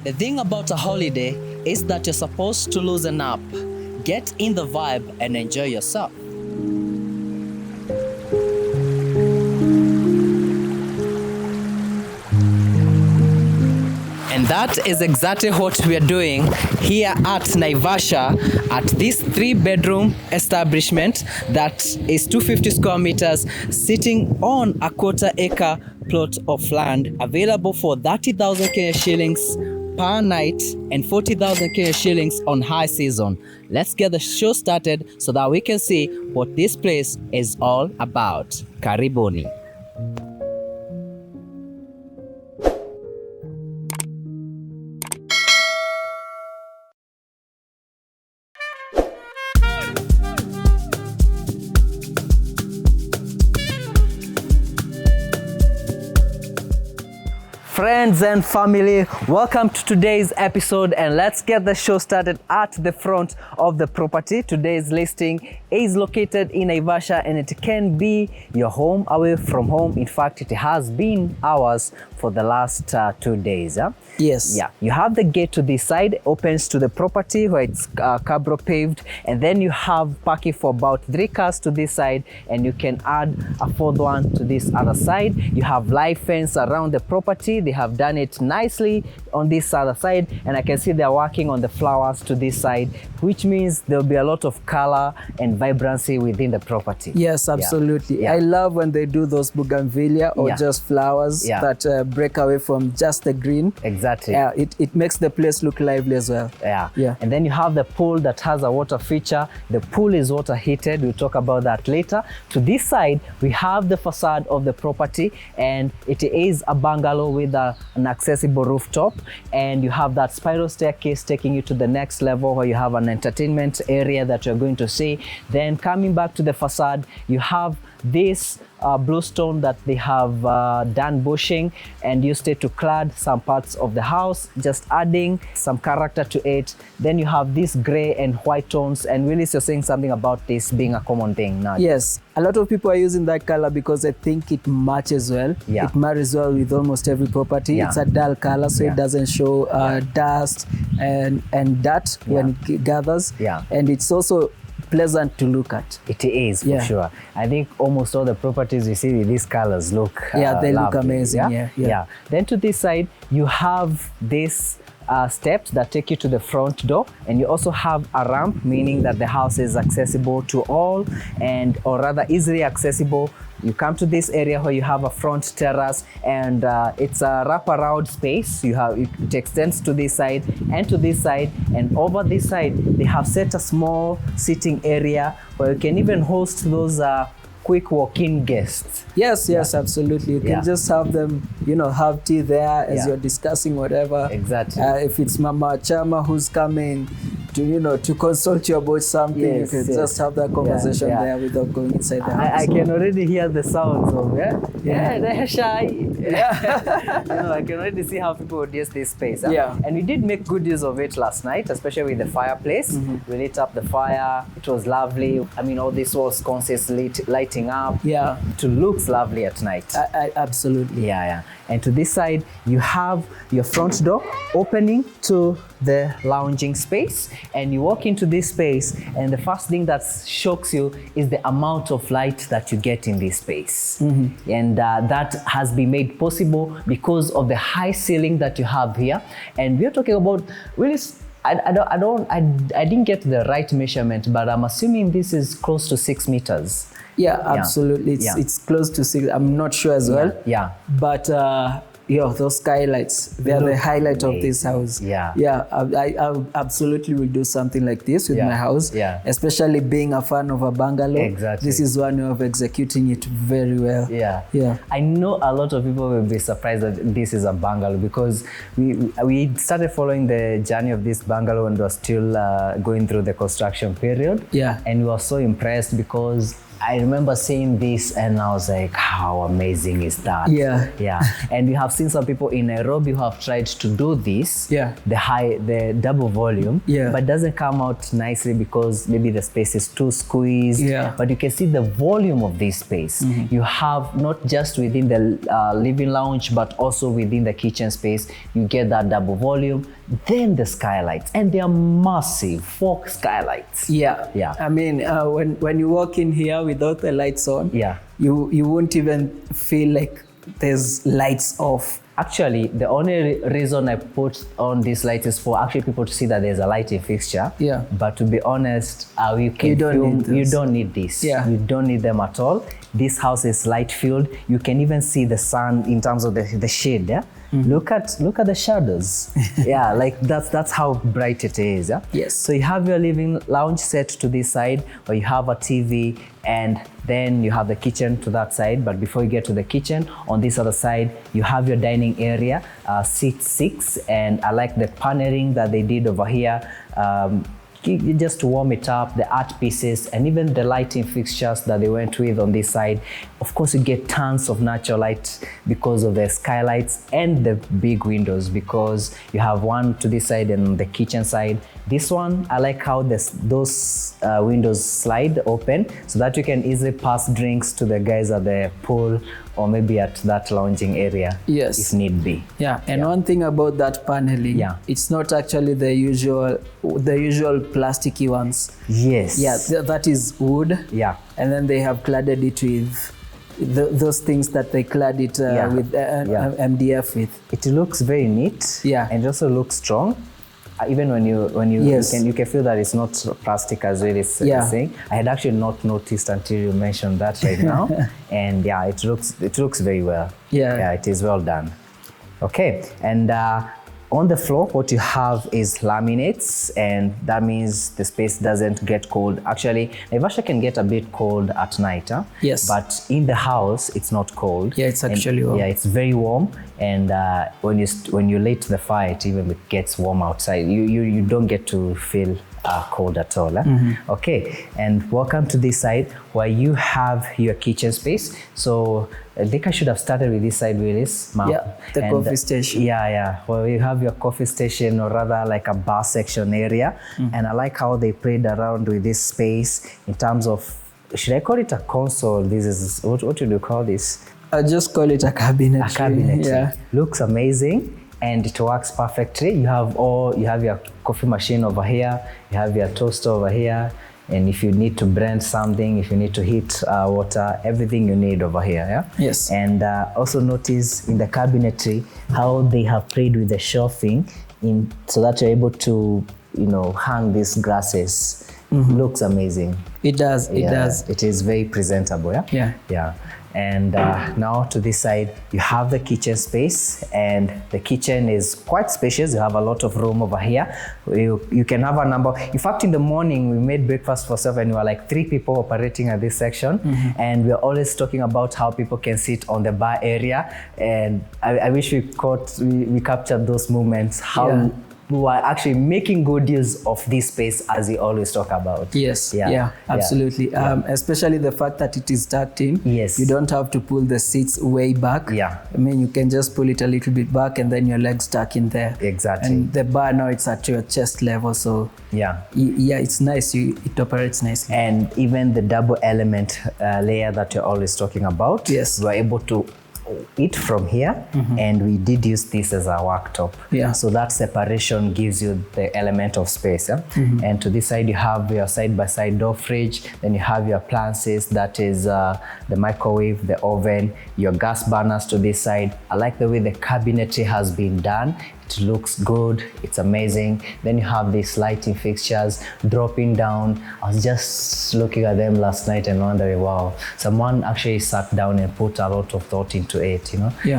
The thing about a holiday is that you're supposed to loosen up, get in the vibe, and enjoy yourself. And that is exactly what we are doing here at Naivasha at this 3-bedroom establishment that is 250 square meters sitting on a 1/4 acre plot of land available for 30,000 Kenya shillings per night and 40,000 Kenya shillings on high season. Let's get the show started so that we can see what this place is all about. Karibuni. Friends and family, welcome to today's episode, and let's get the show started at the front of the property. Today's listing is located in Naivasha, and it can be your home away from home. In fact, it has been ours for the last 2 days. Yes. Yeah, you have the gate to this side, opens to the property where it's cabro paved, and then you have parking for about 3 cars to this side, and you can add a 4th one to this other side. You have live fence around the property. They have done it nicely on this other side, and I can see they're working on the flowers to this side, which means there'll be a lot of color and vibrancy within the property. Yes, absolutely. Yeah. I love when they do those bougainvillea or Yeah. just flowers Yeah. that break away from just the green. Exactly. Yeah, it makes the place look lively as well. Yeah. Yeah. And then you have the pool that has a water feature. The pool is water heated. We'll talk about that later. To this side, we have the facade of the property, and it is a bungalow with an accessible rooftop. And you have that spiral staircase taking you to the next level where you have an entertainment area that you're going to see. Then coming back to the facade, you have this bluestone that they have done bushing and used it to clad some parts of the house, just adding some character to it. Then you have these gray and white tones, and Willis, you're saying something about this being a common thing now. Yes, a lot of people are using that color because I think it matches well. Yeah. It marries well with almost every property. Yeah. It's a dull color, so Yeah. it doesn't show dust and dirt when it gathers. Yeah. And it's also pleasant to look at. It is, for sure. I think almost all the properties you see with these colors look They look lovely, amazing. Yeah. Then to this side, you have this steps that take you to the front door, and you also have a ramp, meaning that the house is accessible to all, or rather easily accessible. You come to this area where you have a front terrace, and it's a wraparound space. It extends to this side and to this side, and over this side they have set a small sitting area where you can even host those quick walk-in guests. Yes, absolutely. You can just have them, have tea there as you're discussing whatever. Exactly. If it's Mama Chama who's coming to consult you about something, you can just have that conversation there without going inside the house. I can already hear the sounds of they're shy. I can already see how people would use this space. And we did make good use of it last night, especially with the fireplace. We lit up the fire. It was lovely. I mean, all this was constantly lighting up. Yeah. It looks lovely at night. Absolutely. Yeah. And to this side, you have your front door opening to the lounging space, and you walk into this space, and the first thing that shocks you is the amount of light that you get in this space. And that has been made possible because of the high ceiling that you have here. And we're talking about really, I didn't get the right measurement, but I'm assuming this is close to 6 meters. Yeah, absolutely. It's close to 6. I'm not sure as well. Yeah. But those skylights, they're the highlight of this house. Yeah. I absolutely will do something like this with my house. Yeah. Especially being a fan of a bungalow. Exactly. This is one way of executing it very well. Yeah. I know a lot of people will be surprised that this is a bungalow, because we started following the journey of this bungalow and was still going through the construction period. Yeah. And we were so impressed because I remember seeing this and I was like, how amazing is that? Yeah. And we have seen some people in Nairobi who have tried to do this, the double volume, but it doesn't come out nicely because maybe the space is too squeezed. But you can see the volume of this space. You have not just within the living lounge, but also within the kitchen space, you get that double volume. Then the skylights, and they are massive, 4 skylights. I mean, when you walk in here without the lights on, you won't even feel like there's lights off. Actually, the only reason I put on these lights is for actually people to see that there's a lighting fixture. But to be honest, you don't need this. You don't need them at all. This house is light filled. You can even see the sun in terms of the shade. Look at the shadows. Like that's how bright it is. So you have your living lounge set to this side, or you have a TV, and then you have the kitchen to that side. But before you get to the kitchen, on this other side, you have your dining area, seat 6, and I like the paneling that they did over here. Just to warm it up, the art pieces, and even the lighting fixtures that they went with on this side. Of course, you get tons of natural light because of the skylights and the big windows, because you have one to this side and the kitchen side. This one, I like how those windows slide open so that you can easily pass drinks to the guys at the pool or maybe at that lounging area if need be. And one thing about that paneling, it's not actually the usual plasticky ones. That is wood. And then they have cladded it with those things that they clad it with MDF with. It looks very neat. And it also looks strong. Even when you can feel that it's not plastic as well as saying. I had actually not noticed until you mentioned that right now. And it looks very well. It is well done. Okay, and on the floor, what you have is laminates, and that means the space doesn't get cold. Actually, Naivasha can get a bit cold at night, but in the house, it's not cold. It's actually warm. It's very warm, and when you light the fire, it even gets warm outside. You don't get to feel cold at all. Okay, and welcome to this side where you have your kitchen space. So I think I should have started with this side, Willis. The coffee station. Well, you have your coffee station, or rather like a bar section area. And I like how they played around with this space in terms of, should I call it a console? This is, what would you call this? I just call it a cabinet. A cabinet. Looks amazing. And it works perfectly. You have your coffee machine over here, you have your toaster over here, and if you need to blend something, if you need to heat water, everything you need over here. And also notice in the cabinetry how they have played with the shelving so that you're able to hang these grasses. Looks amazing. It does. It is very presentable. And now to this side, you have the kitchen space, and the kitchen is quite spacious. You have a lot of room over here. You can have a number. In fact, in the morning, we made breakfast for 7. We were like 3 people operating at this section. And we're always talking about how people can sit on the bar area. And I wish we captured those moments, how who are actually making good use of this space, as we always talk about. Absolutely. Especially the fact that it is tucked in. You don't have to pull the seats way back. I mean, you can just pull it a little bit back and then your legs tuck in there. And the bar now, it's at your chest level, so it's nice. It operates nicely. And even the double element layer that you're always talking about, we're able to eat from here, and we did use this as a worktop. So that separation gives you the element of space. And to this side, you have your side-by-side door fridge. Then you have your appliances, that is the microwave, the oven, your gas burners to this side. I like the way the cabinetry has been done. It looks good, it's amazing. Then you have these lighting fixtures dropping down. I was just looking at them last night and wondering, wow, someone actually sat down and put a lot of thought into it,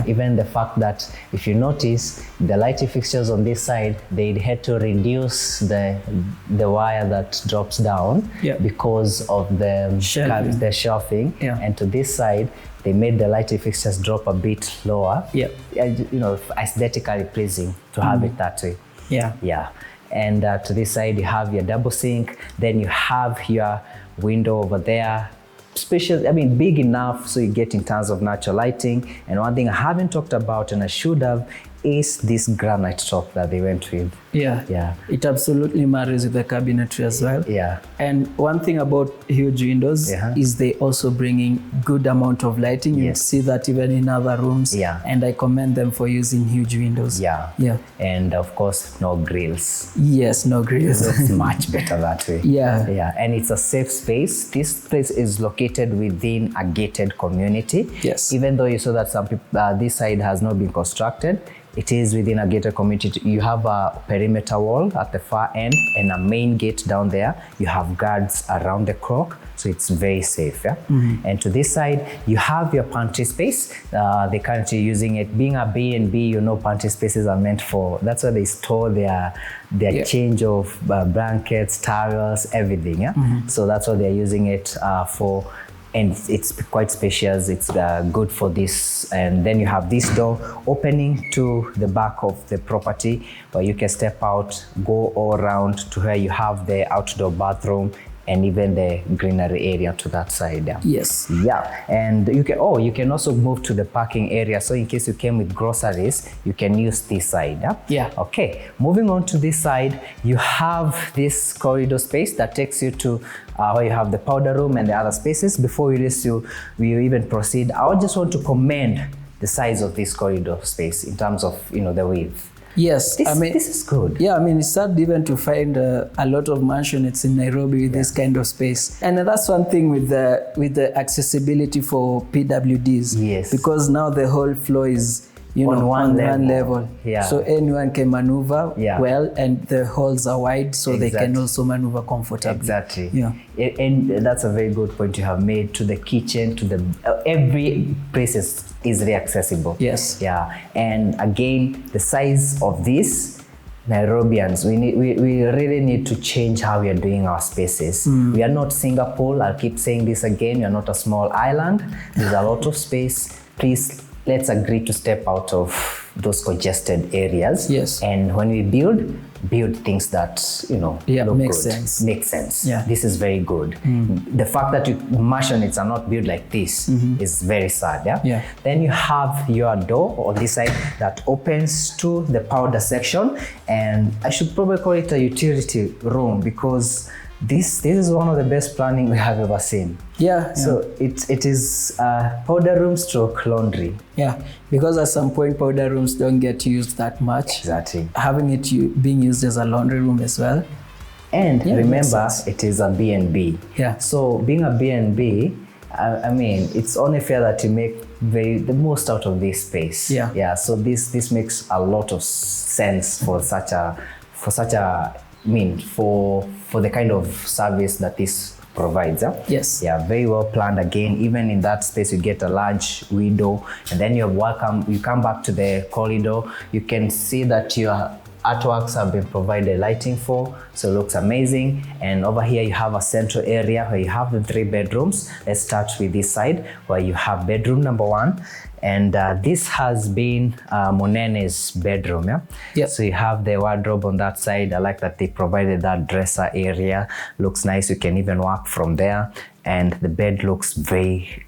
Even the fact that, if you notice, the lighting fixtures on this side, they had to reduce the wire that drops down because of the shelving. And to this side, they made the lighting fixtures drop a bit lower. Aesthetically pleasing to have it that way. And to this side, you have your double sink. Then you have your window over there. spacious, big enough so you get in terms of natural lighting. And one thing I haven't talked about, and I should have, is this granite top that they went with. Yeah. It absolutely marries with the cabinetry as well. Yeah. And one thing about huge windows is they also bring in good amount of lighting. You see that even in other rooms. Yeah. And I commend them for using huge windows. Yeah. And of course, no grills. Yes, no grills. It's much better that way. Yeah. And it's a safe space. This place is located within a gated community. Yes. Even though you saw that some people, this side has not been constructed, it is within a gated community. You have a perimeter wall at the far end and a main gate down there. You have guards around the clock, so it's very safe. And to this side, you have your pantry space. They're currently using it. Being a B&B, pantry spaces are meant for, that's where they store their change of blankets, towels, everything. So that's what they're using it for. And it's quite spacious. It's good for this. And then you have this door opening to the back of the property where you can step out, go all around to where you have the outdoor bathroom and even the greenery area to that side. Yes. Yeah. And you can also move to the parking area. So in case you came with groceries, you can use this side. Yeah. Okay. Moving on to this side, you have this corridor space that takes you to where you have the powder room and the other spaces. Before we even proceed, I just want to commend the size of this corridor space in terms of the width. Yes, this is good. Yeah, it's hard even to find a lot of mansionettes in Nairobi with this kind of space. And that's one thing with the accessibility for PWDs. Yes. Because now the whole floor is on one level. Yeah. So anyone can maneuver well, and the halls are wide, so they can also maneuver comfortably. Exactly. Yeah. And that's a very good point you have made. To the kitchen, to the every place is easily accessible. Yes. Yeah. And again, the size of this, Nairobians, we really need to change how we are doing our spaces. We are not Singapore. I'll keep saying this again. We are not a small island. There's a lot of space. Please, let's agree to step out of those congested areas. Yes. And when we build things that look makes good. sense. Makes sense. Yeah. This is very good. The fact that mansions are not built like this is very sad. Yeah. Then you have your door on this side that opens to the powder section, and I should probably call it a utility room because this is one of the best planning we have ever seen. Yeah. So it is powder room stroke laundry. Yeah, because at some point powder rooms don't get used that much. Exactly. Having it being used as a laundry room as well. And remember, it is a B&B. Yeah. So being a B&B, it's only fair that you make the most out of this space. Yeah. Yeah. So this makes a lot of sense for the kind of service that this provides. Yes. Yeah, very well planned. Again, even in that space, you get a large window, and then you're welcome. You come back to the corridor. You can see that your artworks have been provided lighting for, so it looks amazing. And over here, you have a central area where you have the 3 bedrooms. Let's start with this side where you have bedroom number 1. And this has been Monene's bedroom. Yeah. So you have the wardrobe on that side. I like that they provided that dresser area. Looks nice. You can even work from there. And the bed looks very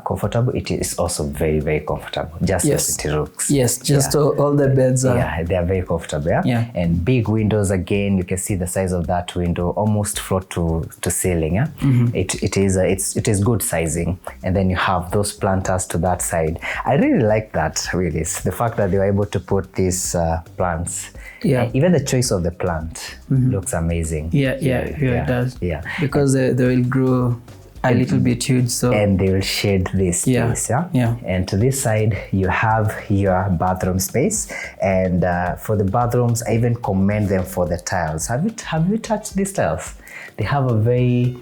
comfortable. It is also very, very comfortable, just as it looks. Yes, all the beds are. Yeah, they are very comfortable. Yeah. And big windows again. You can see the size of that window, almost floor to ceiling. Yeah. It is good sizing. And then you have those planters to that side. I really like that. Really, the fact that they were able to put these plants. Yeah. And even the choice of the plant looks amazing. Yeah, it does. Yeah. Because they will grow a little bit huge, and they will shade this space. Yeah. And to this side you have your bathroom space, and for the bathrooms I even commend them for the tiles. Have you touched these tiles? They have a very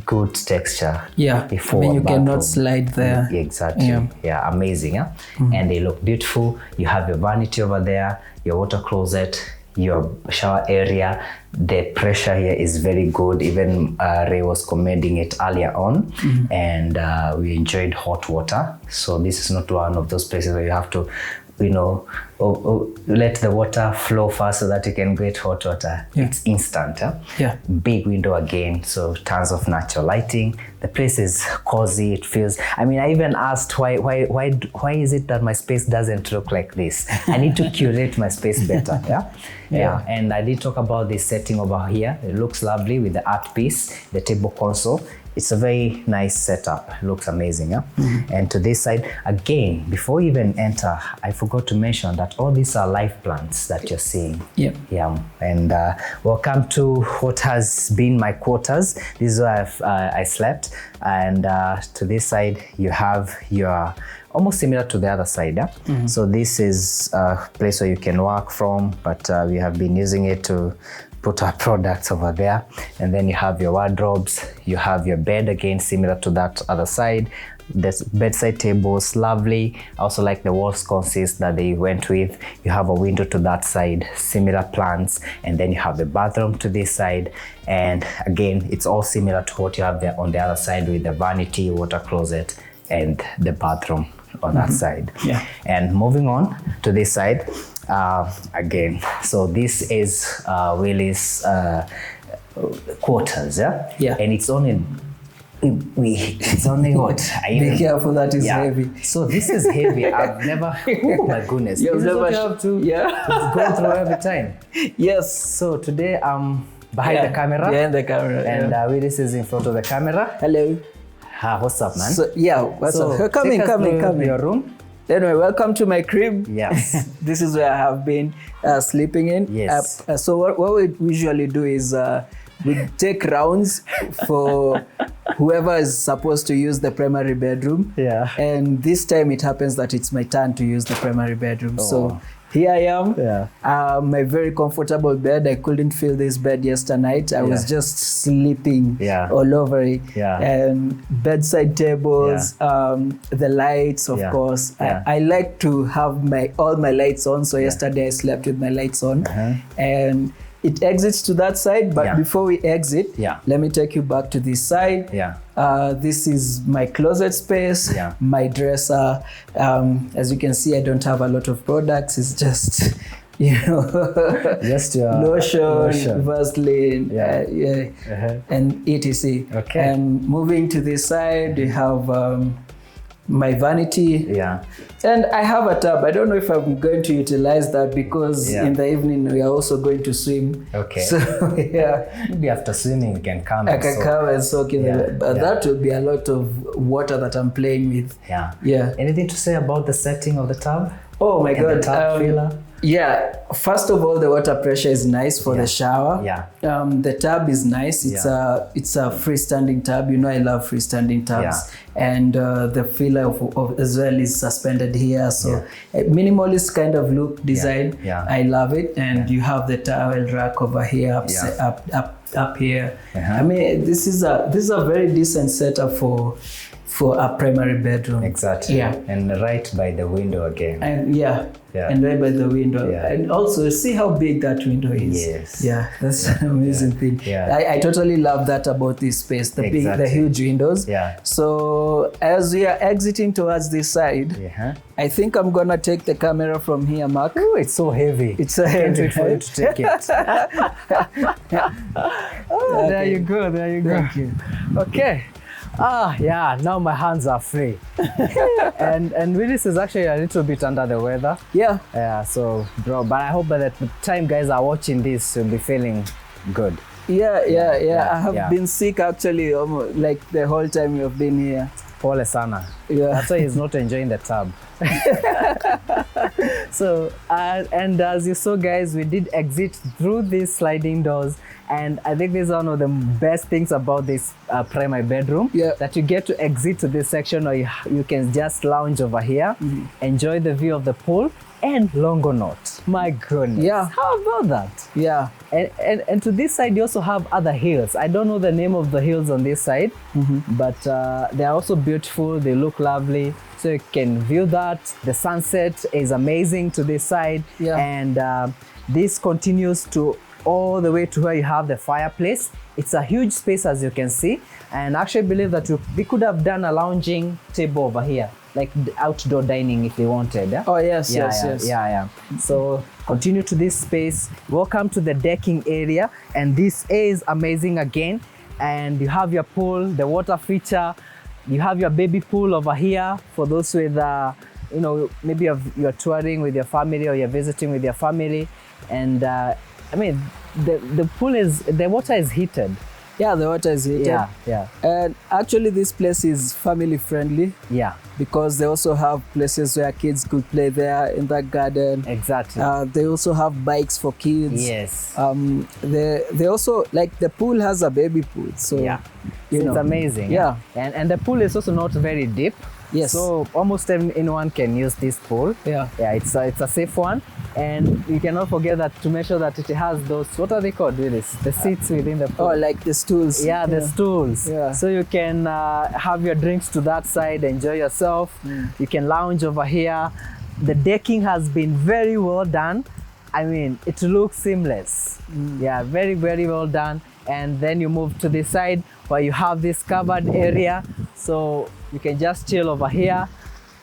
good texture. Yeah, you cannot slide there. Exactly. Yeah, amazing. And they look beautiful. You have your vanity over there, your water closet, your shower area. The pressure here is very good. Even Ray was commending it earlier on, and we enjoyed hot water. So this is not one of those places where you have to let the water flow fast so that you can get hot water. It's instant. Big window again, so tons of natural lighting. The place is cozy. It feels, I even asked why is it that my space doesn't look like this? I need to curate my space better. And I did talk about this setting over here. It looks lovely with the art piece, the table console. It's a very nice setup. It looks amazing. And to this side, again, before you even enter, I forgot to mention that all these are live plants that you're seeing. And welcome to what has been my quarters. This is where I slept. And to this side, you have your, almost similar to the other side. So this is a place where you can work from, but we have been using it to put our products over there. And then you have your wardrobes, you have your bed, again similar to that other side. There's bedside tables, lovely. I also like the wall sconces that they went with. You have a window to that side, similar plants, and then you have the bathroom to this side. And again, it's all similar to what you have there on the other side with the vanity, water closet, and the bathroom on that side. And moving on to this side, again, so this is Willie's quarters, and it's only what? Be careful, that is heavy. So this is heavy. I've never, oh my goodness. You've never have to go through every time. Yes. So today I'm behind the camera. Behind the camera. And Willis is in front of the camera. Hello. What's up, man? So, what's up? Come in. Your room. Anyway, welcome to my crib. Yes. This is where I have been sleeping in. Yes. So what we usually do is we take rounds for whoever is supposed to use the primary bedroom. And this time it happens that it's my turn to use the primary bedroom. So here I am, my very comfortable bed. I couldn't feel this bed yesterday night. I was just sleeping all over it. And bedside tables, the lights, of course. I like to have all my lights on. So yesterday I slept with my lights on. And it exits to that side, but before we exit, let me take you back to this side. This is my closet space, my dresser. As you can see, I don't have a lot of products. It's just, just your lotion, Vaseline, and etc. And moving to this side, we have my vanity, and I have a tub. I don't know if I'm going to utilize that because in the evening we are also going to swim. So maybe after swimming you can come. I can come and soak in the, but that will be a lot of water that I'm playing with. Anything to say about the setting of the tub? Oh my God. The tub filler? First of all, the water pressure is nice for the shower. The tub is nice. It's a freestanding tub. I love freestanding tubs. And the filler of as well is suspended here. So a minimalist kind of look design. I love it. And you have the towel rack over here, up here. I mean, this is a very decent setup for a primary bedroom. Exactly. And right by the window again. And and right by the window. And also see how big that window is. That's an amazing thing. I totally love that about this space, the huge windows. So as we are exiting towards this side, I think I'm gonna take the camera from here, Mark. Oh, it's so heavy. It's so heavy. Can't wait for you to take it. There you go. Thank you. Okay. Now my hands are free. and Willis is actually a little bit under the weather. So bro, but I hope by the time guys are watching this, you'll be feeling good. I have been sick actually, like the whole time you've been here. Pole sana. That's why he's not enjoying the tub. So and as you saw guys, we did exit through these sliding doors, and I think this is one of the best things about this primary bedroom, that you get to exit to this section, or you can just lounge over here, enjoy the view of the pool and Longonaut. My goodness. How about that? And to this side you also have other hills. I don't know the name of the hills on this side, but they're also beautiful. They look lovely. So you can view that. The sunset is amazing to this side. And this continues to all the way to where you have the fireplace. It's a huge space, as you can see. And I actually believe that we could have done a lounging table over here. like outdoor dining if they wanted. Oh yes, yes. So continue to this space. Welcome to the decking area, and this is amazing again. And you have your pool, the water feature. You have your baby pool over here for those with, maybe you're touring with your family or you're visiting with your family. And I mean, the water is heated. Yeah, the water is heated. Yeah. And actually this place is family friendly. Yeah. Because they also have places where kids could play there in that garden. Exactly. They also have bikes for kids. Yes. They also, like, the pool has a baby pool. So, yeah. It's amazing. Yeah. And the pool is also not very deep. Yes. So almost anyone can use this pool. Yeah. Yeah, it's a safe one. And you cannot forget that to make sure that it has those, what are they called with this? The seats within the pool. Oh, like the stools. Yeah, the stools. Yeah. So you can have your drinks to that side, enjoy yourself. You can lounge over here. The decking has been very well done. I mean, it looks seamless. Yeah, very, very well done. And then you move to this side where you have this covered area. So you can just chill over here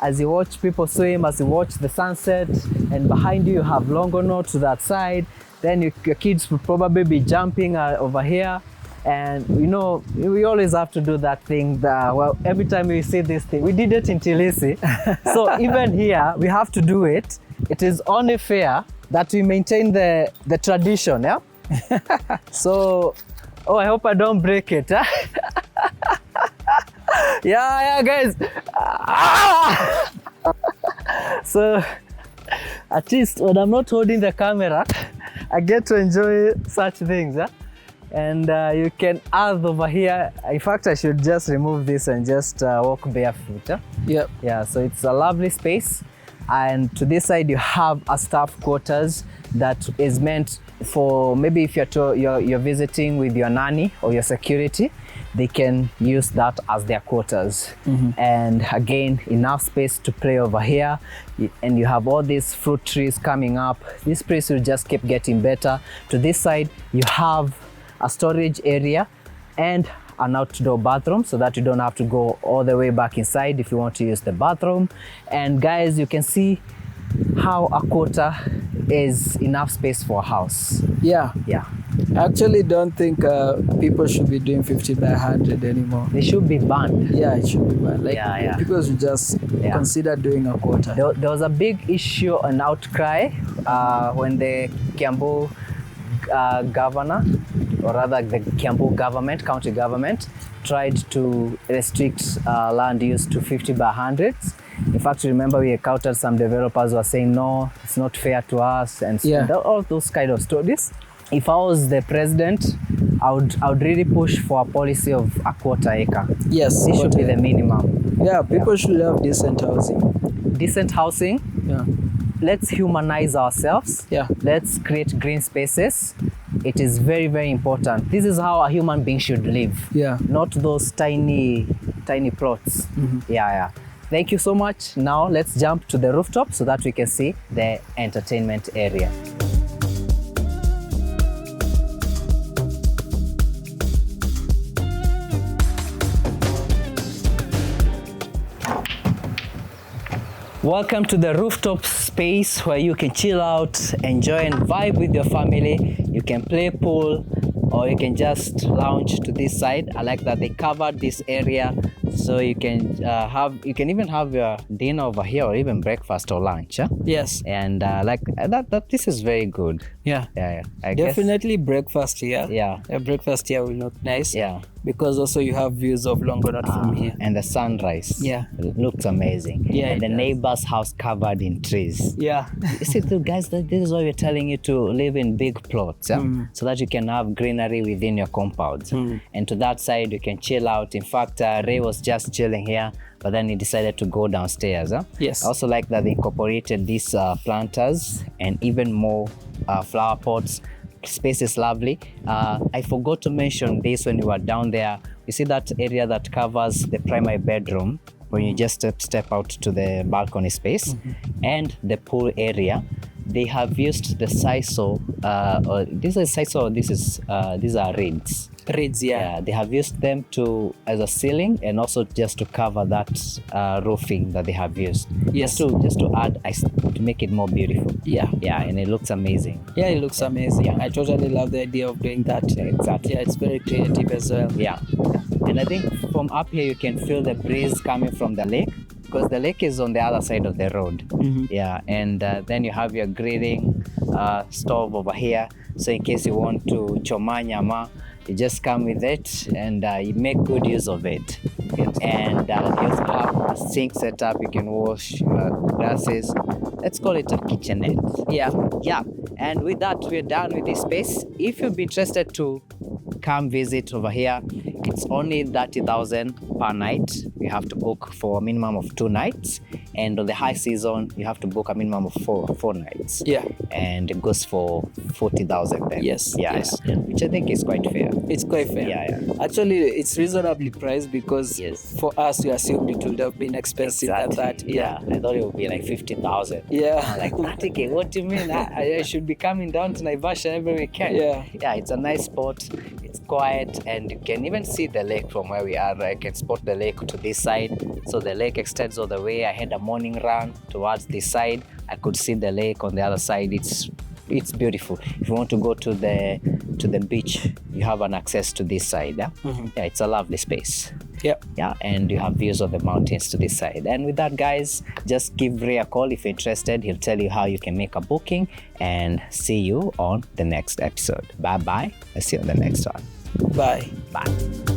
as you watch people swim, as you watch the sunset. And behind you have Longonot to that side. Then your kids will probably be jumping over here. And we always have to do that thing. Every time we see this thing, we did it in Tilisi. So even here, we have to do it. It is only fair that we maintain the tradition, yeah? So, I hope I don't break it, huh? yeah, guys. So, at least when I'm not holding the camera, I get to enjoy such things, huh? And you can earth over here. In fact, I should just remove this and just walk barefoot. Huh? Yep. Yeah, so it's a lovely space. And to this side, you have a staff quarters that is meant for maybe if you're visiting with your nanny or your security, they can use that as their quarters. And again, enough space to play over here. And you have all these fruit trees coming up. This place will just keep getting better. To this side, you have a storage area and an outdoor bathroom so that you don't have to go all the way back inside if you want to use the bathroom. And guys, you can see how a quarter is enough space for a house. Yeah. I actually don't think people should be doing 50 by 100 anymore. They should be banned. Yeah, it should be banned. Like, people should just consider doing a quarter. There was a big issue, an outcry when the Kiambu governor, or rather the Kiambu government, county government, tried to restrict land use to 50 by 100s. In fact, remember we encountered some developers who were saying, no, it's not fair to us, and all those kind of stories. If I was the president, I would really push for a policy of a quarter acre. Yes. This should be the minimum. Yeah, people should have decent housing. Decent housing. Yeah. Let's humanize ourselves. Yeah. Let's create green spaces. It is very, very important. This is how a human being should live. Yeah. Not those tiny plots. Yeah. Thank you so much. Now let's jump to the rooftop so that we can see the entertainment area. Welcome to the rooftop space where you can chill out, enjoy and vibe with your family. You can play pool or you can just lounge to this side. I like that they covered this area so you can even have your dinner over here or even breakfast or lunch. Huh? Yes. And like that this is very good. Yeah. I Definitely guess. Breakfast here. Yeah. Breakfast here will look nice. Yeah. Because also you have views of Longonot from here. And the sunrise. Yeah. It looks amazing. Yeah. And the neighbor's house covered in trees. Yeah. You see, guys, this is why we're telling you to live in big plots, so that you can have greenery within your compounds. And to that side, you can chill out. In fact, Ray was just chilling here, but then he decided to go downstairs. Yes. I also like that they incorporated these planters and even more flower pots. Space is lovely. I forgot to mention this when you were down there. You see that area that covers the primary bedroom when you just step out to the balcony space and the pool area. they have used the sisal, or this is sisal, or these are reeds. Reeds, yeah. They have used them as a ceiling, and also just to cover that roofing that they have used. Yes. Just to add, to make it more beautiful. Yeah. Yeah, and it looks amazing. Yeah, it looks amazing. Yeah. I totally love the idea of doing that. Yeah, exactly. Yeah, it's very creative as well. Yeah. And I think from up here you can feel the breeze coming from the lake, because the lake is on the other side of the road. Yeah, and then you have your grilling stove over here. So in case you want to choma nyama, you just come with it and you make good use of it. And you also have a sink set up. You can wash glasses. Let's call it a kitchenette. Yeah. And with that, we're done with this space. If you'd be interested to come visit over here, it's only 30,000 per night. You have to book for a minimum of 2 nights, and on the high season you have to book a minimum of four nights. Yeah, and it goes for 40,000 then. Yes. Which I think is quite fair. It's quite fair. Yeah. Actually, it's reasonably priced, because for us, we assumed it would have been expensive than that. Yeah, I thought it would be like 50,000. Yeah, like 30K. What do you mean? I should be coming down to Naivasha every weekend. Yeah, it's a nice spot. It's quiet, and you can even see the lake from where we are. I can spot the lake to this side, so the lake extends all the way. I had a morning run towards this side. I could see the lake on the other side. It's beautiful. If you want to go to the beach, you have an access to this side. Yeah, it's a lovely space. Yeah, and you have views of the mountains to this side. And with that, guys, just give Ray a call if you're interested. He'll tell you how you can make a booking, and see you on the next episode. Bye. I'll see you on the next one. Bye.